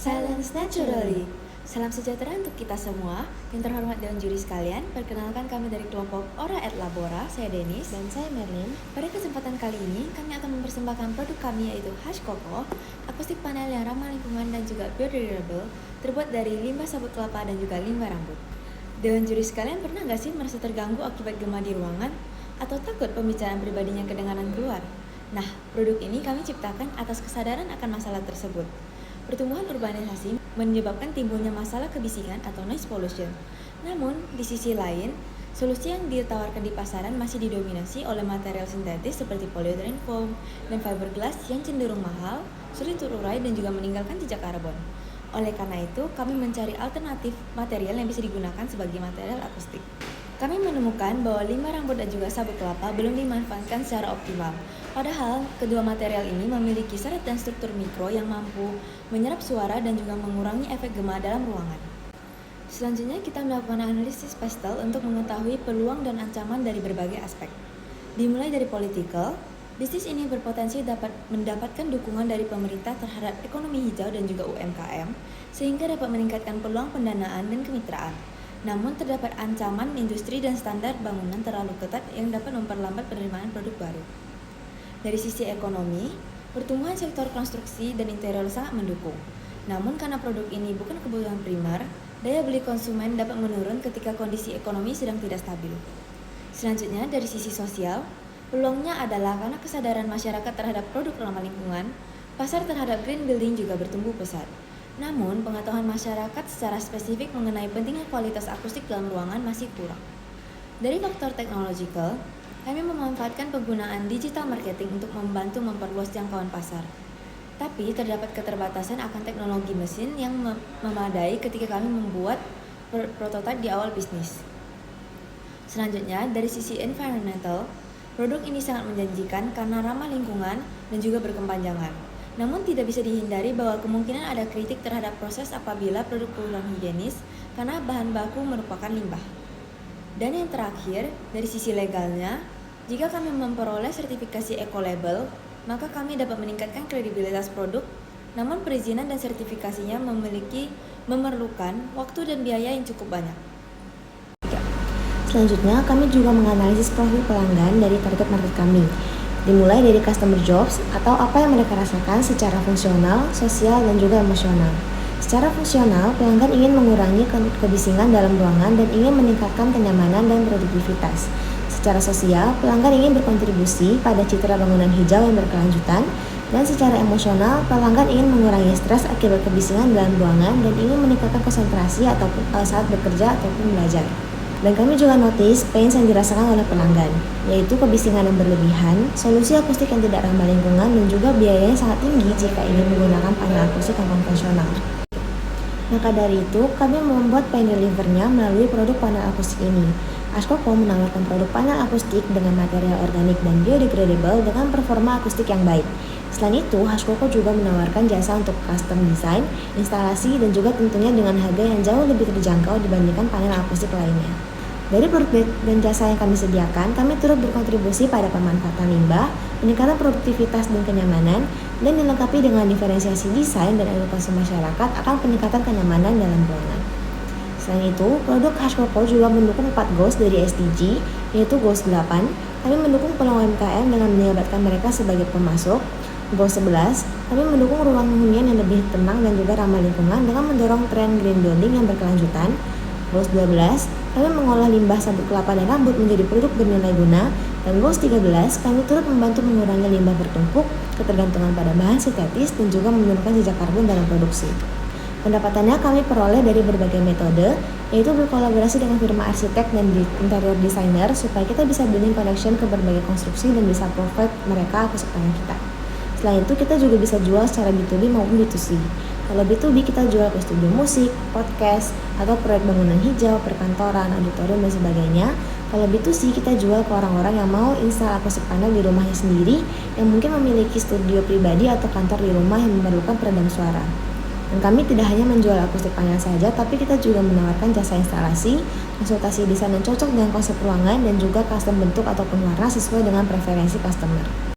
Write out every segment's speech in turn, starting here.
Silence naturally. Salam sejahtera untuk kita semua. Yang terhormat Dewan Juri sekalian, perkenalkan kami dari kelompok Ora et Labora, saya Denis. Dan saya Merlin. Pada kesempatan kali ini, kami akan mempersembahkan produk kami yaitu Hush Coco, akustik panel yang ramah lingkungan dan juga biodegradable, terbuat dari limbah sabut kelapa dan juga limbah rambut. Dewan Juri sekalian, pernah nggak sih merasa terganggu akibat gema di ruangan? Atau takut pembicaraan pribadinya kedengaran keluar? Nah, produk ini kami ciptakan atas kesadaran akan masalah tersebut. Pertumbuhan urbanisasi menyebabkan timbulnya masalah kebisikan atau noise pollution. Namun, di sisi lain, solusi yang ditawarkan di pasaran masih didominasi oleh material sintetis seperti polyurethane foam dan fiberglass yang cenderung mahal, sulit terurai dan juga meninggalkan jejak karbon. Oleh karena itu, kami mencari alternatif material yang bisa digunakan sebagai material akustik. Kami menemukan bahwa limbah rambut dan juga sabut kelapa belum dimanfaatkan secara optimal. Padahal, kedua material ini memiliki serat dan struktur mikro yang mampu menyerap suara dan juga mengurangi efek gema dalam ruangan. Selanjutnya, kita melakukan analisis pastel untuk mengetahui peluang dan ancaman dari berbagai aspek. Dimulai dari political, bisnis ini berpotensi dapat mendapatkan dukungan dari pemerintah terhadap ekonomi hijau dan juga UMKM, sehingga dapat meningkatkan peluang pendanaan dan kemitraan. Namun terdapat ancaman industri dan standar bangunan terlalu ketat yang dapat memperlambat penerimaan produk baru. Dari sisi ekonomi, pertumbuhan sektor konstruksi dan interior sangat mendukung. Namun karena produk ini bukan kebutuhan primer, daya beli konsumen dapat menurun ketika kondisi ekonomi sedang tidak stabil. Selanjutnya, dari sisi sosial, peluangnya adalah karena kesadaran masyarakat terhadap produk ramah lingkungan, pasar terhadap green building juga bertumbuh pesat. Namun, pengetahuan masyarakat secara spesifik mengenai pentingnya kualitas akustik dalam ruangan masih kurang. Dari faktor teknologikal, kami memanfaatkan penggunaan digital marketing untuk membantu memperluas jangkauan pasar. Tapi, terdapat keterbatasan akan teknologi mesin yang memadai ketika kami membuat prototipe di awal bisnis. Selanjutnya, dari sisi environmental, produk ini sangat menjanjikan karena ramah lingkungan dan juga berkepanjangan. Namun tidak bisa dihindari bahwa kemungkinan ada kritik terhadap proses apabila produk kurang higienis karena bahan baku merupakan limbah. Dan yang terakhir, dari sisi legalnya, jika kami memperoleh sertifikasi eco-label, maka kami dapat meningkatkan kredibilitas produk, namun perizinan dan sertifikasinya memerlukan waktu dan biaya yang cukup banyak. Selanjutnya, kami juga menganalisis profil pelanggan dari target market kami. Dimulai dari customer jobs atau apa yang mereka rasakan secara fungsional, sosial, dan juga emosional. Secara fungsional, pelanggan ingin mengurangi kebisingan dalam ruangan dan ingin meningkatkan kenyamanan dan produktivitas. Secara sosial, pelanggan ingin berkontribusi pada citra bangunan hijau yang berkelanjutan, dan secara emosional, pelanggan ingin mengurangi stres akibat kebisingan dalam ruangan dan ingin meningkatkan konsentrasi ataupun saat bekerja ataupun belajar. Dan kami juga notice pains yang dirasakan oleh pelanggan, yaitu kebisingan yang berlebihan, solusi akustik yang tidak ramah lingkungan, dan juga biayanya sangat tinggi jika ingin menggunakan panel akustik yang konvensional. Maka dari itu, kami membuat pain relievernya melalui produk panel akustik ini. Hush Coco menawarkan produk panel akustik dengan material organik dan biodegradable dengan performa akustik yang baik. Selain itu, Hush Coco juga menawarkan jasa untuk custom design, instalasi, dan juga tentunya dengan harga yang jauh lebih terjangkau dibandingkan panel akustik lainnya. Dari produk dan jasa yang kami sediakan, kami turut berkontribusi pada pemanfaatan limbah, peningkatan produktivitas dan kenyamanan, dan dilengkapi dengan diferensiasi desain dan edukasi masyarakat akan peningkatan kenyamanan dalam ruangan. Selain itu, produk Hush Coco juga mendukung 4 goals dari SDG, yaitu Goals 8, kami mendukung peluang UMKM dengan melibatkan mereka sebagai pemasok. Goals 11, kami mendukung ruang hunian yang lebih tenang dan juga ramah lingkungan dengan mendorong tren green building yang berkelanjutan. Goals 12, kami mengolah limbah sabut kelapa dan rambut menjadi produk bernilai guna. Dan Goals 13, kami turut membantu mengurangi limbah bertumpuk, ketergantungan pada bahan sintetis, dan juga menurunkan jejak karbon dalam produksi. Pendapatannya kami peroleh dari berbagai metode, yaitu berkolaborasi dengan firma arsitek dan interior designer supaya kita bisa building connection ke berbagai konstruksi dan bisa provide mereka kesukaan kita. Selain itu, kita juga bisa jual secara B2B maupun B2C. Kalau B2B, kita jual ke studio musik, podcast, atau proyek bangunan hijau, perkantoran, auditorium, dan sebagainya. Kalau B2C, kita jual ke orang-orang yang mau install akustik panel di rumahnya sendiri, yang mungkin memiliki studio pribadi atau kantor di rumah yang memerlukan peredam suara. Dan kami tidak hanya menjual akustik panel saja, tapi kita juga menawarkan jasa instalasi, konsultasi desain yang cocok dengan konsep ruangan, dan juga custom bentuk ataupun warna sesuai dengan preferensi customer.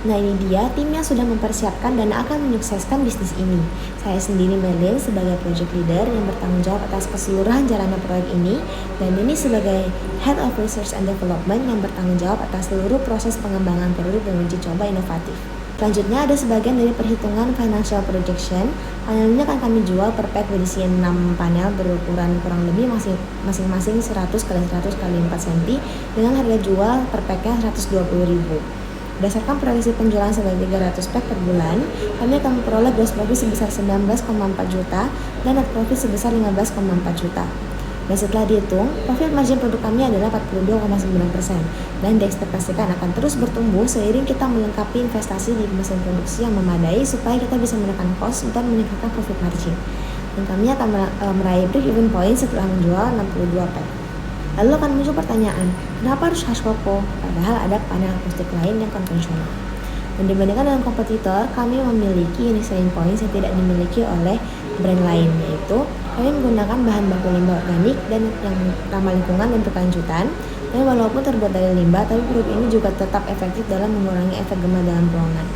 Nah ini dia tim yang sudah mempersiapkan dan akan menyukseskan bisnis ini. Saya sendiri Merlin sebagai project leader yang bertanggung jawab atas keseluruhan jalannya proyek ini, dan Denny sebagai Head of Research and Development yang bertanggung jawab atas seluruh proses pengembangan produk dan uji coba inovatif. Selanjutnya ada sebagian dari perhitungan financial projection. Panel ini akan kami jual per pack berisi 6 panel berukuran kurang lebih masing-masing 100 x 100 x 4 cm dengan harga jual per packnya 120.000. Berdasarkan proyeksi penjualan sebanyak 300 pack per bulan, kami akan memperoleh gross profit sebesar 19,4 juta dan net profit sebesar 15,4 juta. Dan setelah dihitung, profit margin produk kami adalah 42,9% dan diekspektasikan akan terus bertumbuh seiring kita melengkapi investasi di mesin produksi yang memadai supaya kita bisa menekan cost dan meningkatkan profit margin. Dan kami akan meraih break-even point setelah menjual 62 pack. Lalu akan muncul pertanyaan, kenapa harus Hush Coco? Padahal ada panel akustik lain yang konvensional. Dan dibandingkan dengan kompetitor, kami memiliki unique selling points yang tidak dimiliki oleh brand lain, yaitu kami menggunakan bahan baku limbah organik dan yang ramah lingkungan dan berkelanjutan. Dan walaupun terbuat dari limbah, tapi produk ini juga tetap efektif dalam mengurangi efek gema dalam ruangan.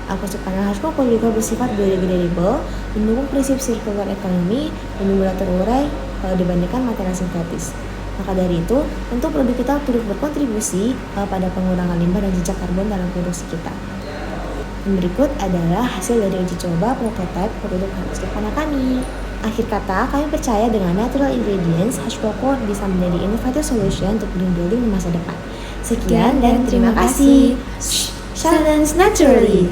Akustik panel Hush Coco juga bersifat biodegradable, mendukung prinsip circular economy dan mudah terurai kalau dibandingkan material sintetis. Maka dari itu, untuk produk kita turut berkontribusi pada pengurangan limbah dan jejak karbon dalam produksi kita. Dan berikut adalah hasil dari uji coba prototipe produk akustik panel kami. Akhir kata, kami percaya dengan natural ingredients, Hush Coco bisa menjadi innovative solution untuk green building di masa depan. Sekian dan terima kasih. Silence naturally.